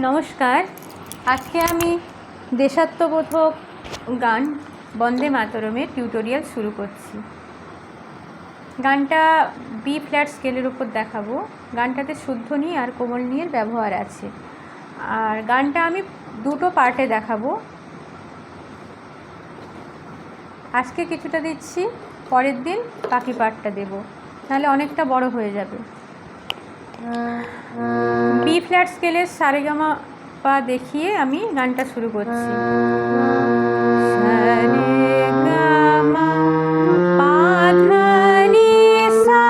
নমস্কার। আজকে আমি দেশাত্মবোধক গান বন্দে মাতরমের টিউটোরিয়াল শুরু করছি। গানটা বি ফ্ল্যাট স্কেলের উপর দেখাবো। গানটাতে শুদ্ধনি আর কোমলনির ব্যবহার আছে। আর গানটা আমি দুটো পার্টে দেখাবো। আজকে কিছুটা দিচ্ছি, পরের দিন বাকি পার্টটা দেব, তাহলে অনেকটা বড় হয়ে যাবে। বি ফ্ল্যাট স্কেলের সারেগামা পা দেখিয়ে আমি গানটা শুরু করছি। সারেগামা পা ধা নি সা,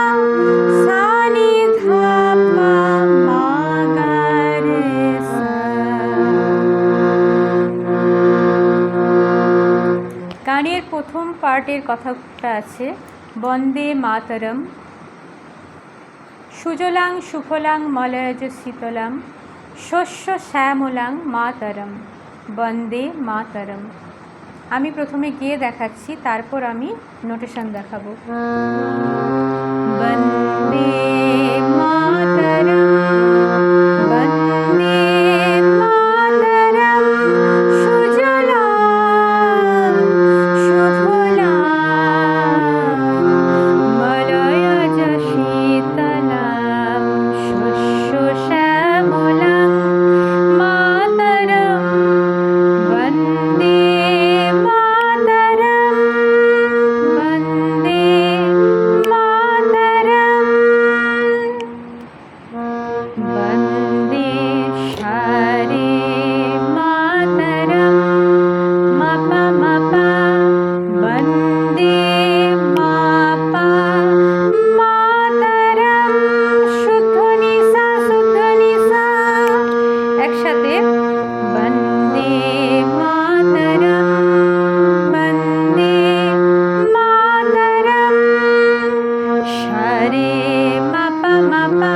সা নি ধা পা মা গা রে সা। গানের প্রথম পার্টের কথাটা আছে বন্দে মাতরম, সুজলাং সুফলাং মলয়জ শীতলাং শস্য শ্যামলাং মাতরম বন্দে মাতরম। আমি প্রথমে গিয়ে দেখাচ্ছি, তারপর আমি নোটেশন দেখাবো। বন্দে মাতরম, বন্দে মাতরম, সুজলাং সুফলাং মলয়জ শীতলাং শস্য শ্যামলাং মাতরম বন্দে মাতরম, বন্দে মাতরম। বন্দে সারে মাতরম মাপা মাপা, বন্দে মাপা মাতরম শুদ্ধ নিসা শুদ্ধ নিসা। একসাথে বন্দে মাতরম, বন্দে মাতরম সারে মাপা মাপা,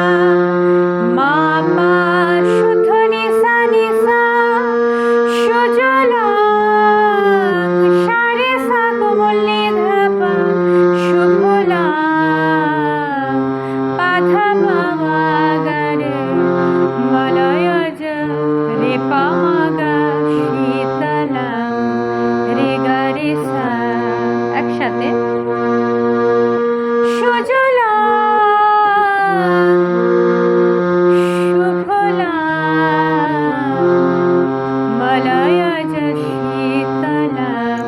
মাপা শুদ্ধ নিসা নিসা, সুজলাং সারে সা কোমল নি ধা পা, সুফলাং পা ধা পা মা গা রে, মলয়জ রে পা মা গা, শীতলাং রে গা রে সা। একসাথে সুজলাং সুফলাং মলয়জ শীতলাং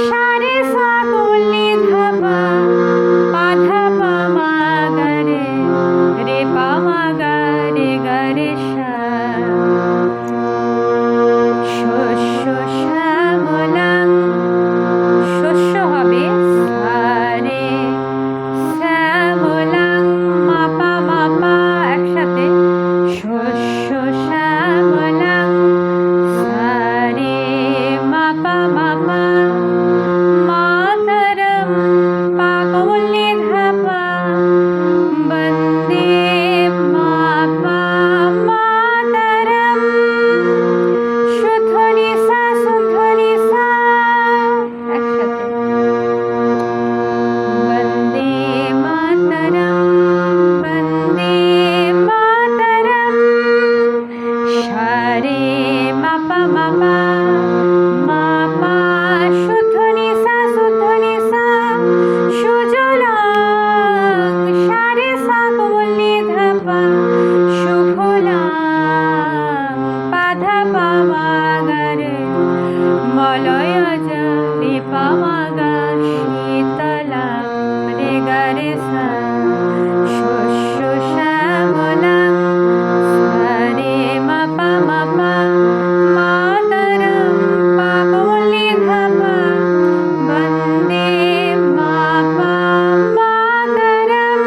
সারে সা কোমল নি ধা পা, পা ধা পা মা গা রে, রে পা মা গা রে সা। শস্য শ্যামলাং, শস্য হবে সারে, শ্যামলাং মাপা মাপা। একসাথে শস্য শ্যামলাং সারে মাপা মাপা, মাতরম পা কোমল নি ধা পা, বন্দে মাপা মাতরম শুদ্ধ নিসা শুদ্ধ নিসা। একসাথে বন্দে মাতরম, বন্দে মাতরম সারে মাপা মাপা, মাপা শুদ্ধ নিসা শুদ্ধ নিসা, সুজলাং সারে সা কোমল নি ধা পা, সুফলাং পা ধা পা মা গা রে, মলয়জ রে পা মা গা, শীতলাং রে গা রে সা। শস্য শ্যামলাং সারে মাপা মাপা, মাতরম পা কোমল নি ধা পা, বন্দে মাপা মাতরম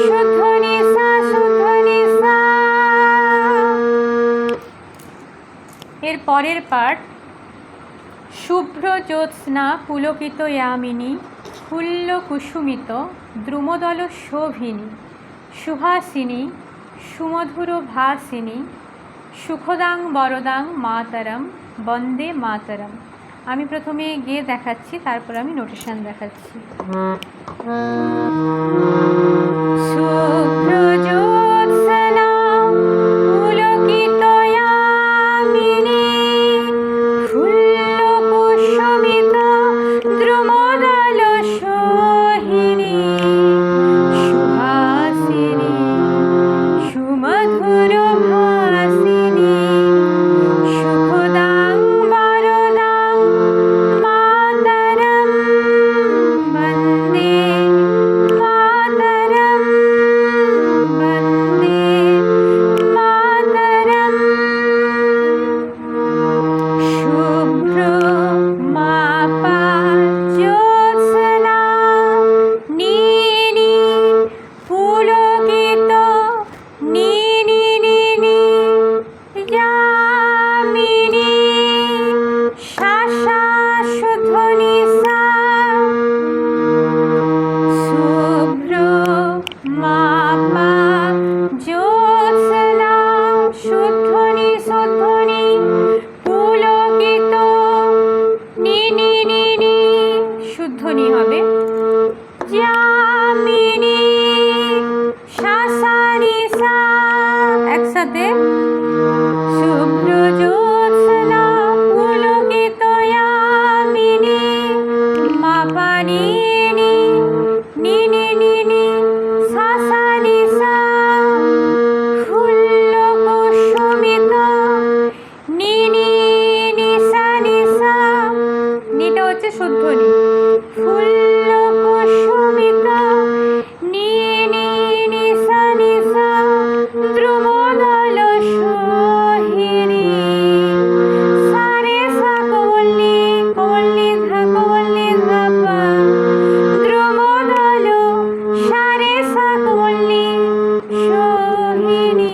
শুদ্ধ নিসা শুদ্ধ নিসা। এর পরের পার্ট শুভ্র জ্যোৎস্না পুলকিত ইয়ামিনী, ফুল্ল কুসুমিত দ্রুমদল শোভিনী, সুহাসিনী সুমধুর ভাসিনী, সুখদাং বরদাং মাতরম বন্দে মাতরম। আমি প্রথমে গিয়ে দেখাচ্ছি, তারপর আমি নোটেশন দেখাচ্ছি। শুভ্র জ্যোৎস্না নি সা, একসাথে। শুভ্র জ্যোৎস্না পুলকিত ইয়ামিনী, মা পা নি নি, নি নি নি নি, সা সা নি সা। ফুল্ল কুসুমিত, নি নি নি সা নি সা, নিটা হচ্ছে শুদ্ধ নি। ফুল্ল কুসুমিত, নি নি নি সা নি সা। দ্রুমদল সোহিনী, সা রে সা কমলি, কমলি ধা কমলি ধা পা। দ্রুমদল সা রে সা কমলি সোহিনী,